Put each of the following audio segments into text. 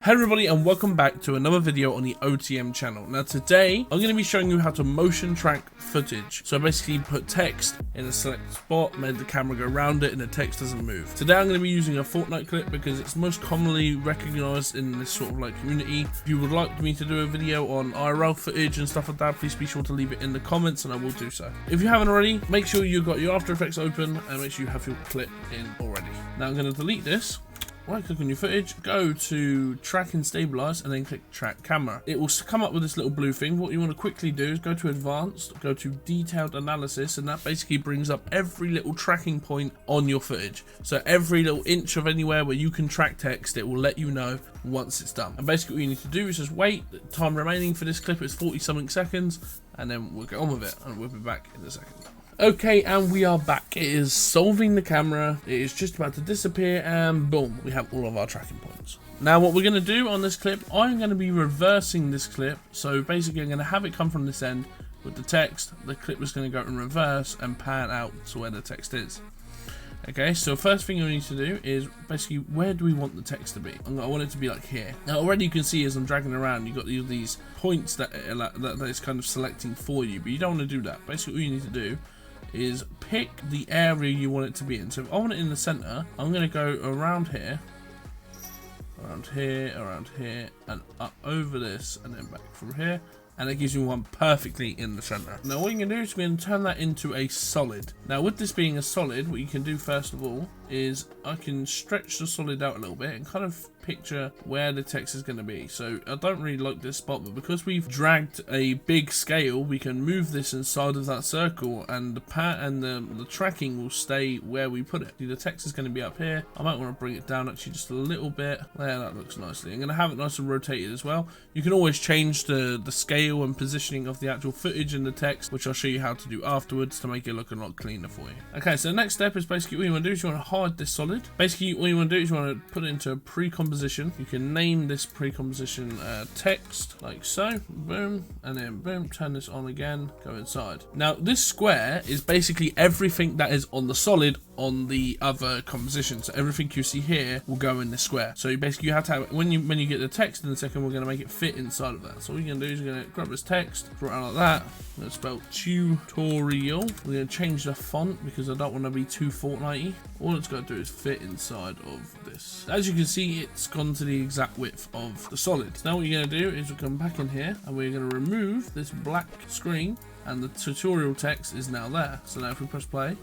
Hey everybody, and welcome back to another video on the OTM channel. Now today I'm going to be showing you how to motion track footage. So basically put text in a select spot, made the camera go around it and the text doesn't move. Today I'm going to be using a Fortnite clip because it's most commonly recognized in this sort of like community. If you would like me to do a video on IRL footage and stuff like that, please be sure to leave it in the comments and I will do so. If you haven't already, make sure you've got your After Effects open and make sure you have your clip in already. Now I'm going to delete this. Right click on your footage, go to track and stabilize and then click track camera. It will come up with this little blue thing. What you want to quickly do is go to advanced, go to detailed analysis, and that basically brings up every little tracking point on your footage. So every little inch of anywhere where you can track text, it will let you know once it's done. And basically what you need to do is just wait. The time remaining for this clip is 40 something seconds and then we'll get on with it and we'll be back in a second. Okay, and we are back. It is solving the camera. It is just about to disappear and boom, we have all of our tracking points. Now what we're going to do on this clip, I'm going to be reversing this clip. So basically I'm going to have it come from this end with the text. The clip is going to go in reverse and pan out to where the text is. Okay, so first thing we need to do is basically where do we want the text to be? I want it to be like here. Now already you can see as I'm dragging around, you've got these points that it's kind of selecting for you, but you don't want to do that. Basically what you need to do is pick the area you want it to be in. So if I want it in the center, I'm going to go around here, around here, and up over this, and then back from here, and it gives you one perfectly in the center. Now what you can do is we're going to turn that into a solid. Now with this being a solid, what you can do first of all is I can stretch the solid out a little bit and kind of picture where the text is going to be. So I don't really like this spot, but because we've dragged a big scale, we can move this inside of that circle and the tracking will stay where we put it. The text is going to be up here. I might want to bring it down actually just a little bit. There, that looks nicely. I'm going to have it nice and rotated as well. You can always change the scale and positioning of the actual footage and the text, which I'll show you how to do afterwards to make it look a lot cleaner for you. Okay, so the next step is basically what you want to do is you want to hide this solid. Basically what you want to do is you want to put it into a pre-composition. You can name this pre-composition text like so, boom, and then boom, turn this on again, go inside. Now this square is basically everything that is on the solid on the other composition. So everything you see here will go in this square. So you have to have, when you get the text in a second, we're going to make it fit inside of that. So what you're going to do is you're going to grab this text, draw it out like that. I'm going to spell tutorial. We're going to change the font because I don't want to be too Fortnite-y. All it's got to do is fit inside of this. As you can see, it's gone to the exact width of the solid. Now what you're going to do is we'll come back in here and we're going to remove this black screen and the tutorial text is now there. So now if we press play,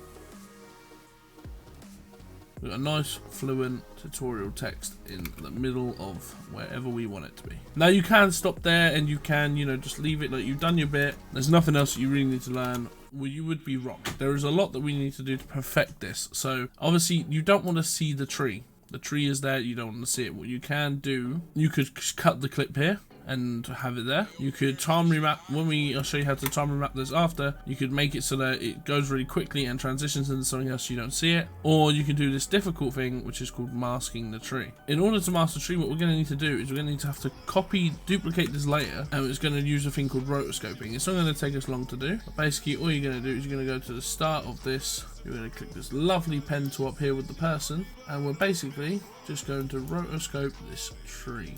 we've got a nice fluent tutorial text in the middle of wherever we want it to be. Now you can stop there and you can, just leave it like you've done your bit. There's nothing else that you really need to learn. Well, you would be wrong. There is a lot that we need to do to perfect this. So obviously you don't want to see the tree. The tree is there, you don't want to see it. What you can do, you could cut the clip here and have it there. You could time remap. I'll show you how to time remap this after. You could make it so that it goes really quickly and transitions into something else so you don't see it. Or you can do this difficult thing, which is called masking the tree. In order to mask the tree, what we're going to need to do is we're going to need to have to duplicate this layer, and it's going to use a thing called rotoscoping. It's not going to take us long to do. But basically, all you're going to do is you're going to go to the start of this. You're going to click this lovely pen tool up here with the person, and we're basically just going to rotoscope this tree.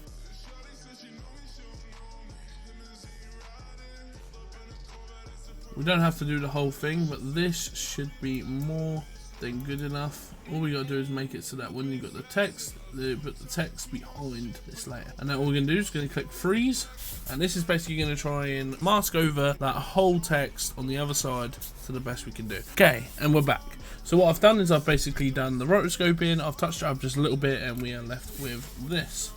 We don't have to do the whole thing, but this should be more than good enough. All we got to do is make it so that when you got the text, put the text behind this layer. And then all we're going to do is going to click freeze. And this is basically going to try and mask over that whole text on the other side to the best we can do. Okay, and we're back. So what I've done is I've basically done the rotoscoping. I've touched it up just a little bit and we are left with this.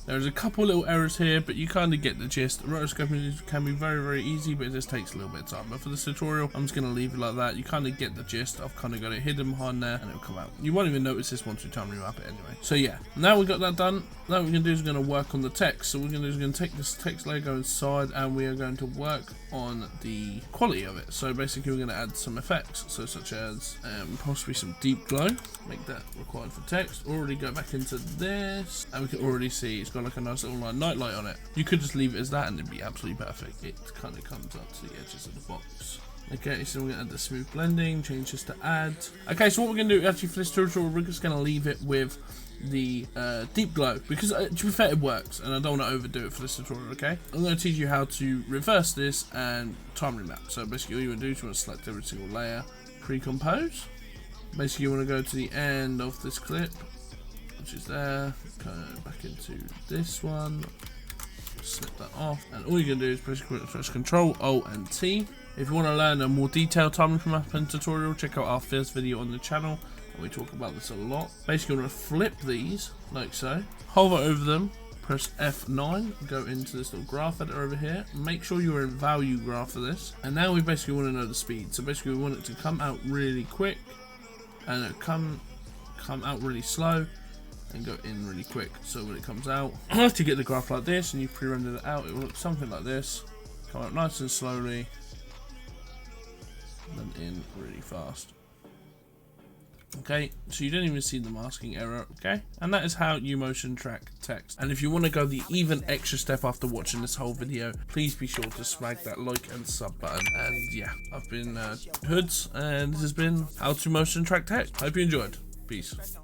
There's a couple little errors here, but you kind of get the gist. Rotoscoping can be very, very easy, but it just takes a little bit of time. But for this tutorial, I'm just going to leave it like that. You kind of get the gist. I've kind of got it hidden behind there, and it'll come out. You won't even notice this once we time remap it anyway. So yeah, now we've got that done. Now what we're going to do is we're going to work on the text. So what we're going to do is we're going to take this text layer, go inside, and we are going to work on the quality of it. So basically, we're going to add some effects, so such as possibly some deep glow. Make that required for text. Already go back into this, and we can already see it's got like a nice little night light on it. You could just leave it as that and it'd be absolutely perfect. It kind of comes up to the edges of the box. Okay, so we're going to add the smooth blending, change this to add. Okay, so what we're going to do actually for this tutorial, we're just going to leave it with the deep glow, because to be fair, it works, and I don't want to overdo it for this tutorial. Okay, I'm going to teach you how to reverse this and time remap. So basically all you want to do is you want to select every single layer, pre-compose. Basically you want to go to the end of this clip, which is there, go back into this one, snip that off, and all you're going to do is press Control, Alt and T. If you want to learn a more detailed time mapping tutorial, check out our first video on the channel, and we talk about this a lot. Basically you want to flip these like so, hover over them, press F9, go into this little graph editor over here, make sure you're in value graph for this, and now we basically want to know the speed. So basically we want it to come out really quick, and it come out really slow, and go in really quick. So when it comes out, to get the graph like this and you pre-rendered it out, it will look something like this. Come out nice and slowly, and then in really fast. Okay, so you don't even see the masking error. Okay, and that is how you motion track text. And if you want to go the even extra step after watching this whole video, please be sure to smack that like and sub button. And yeah, I've been HoodZ, and this has been how to motion track text. Hope you enjoyed. Peace.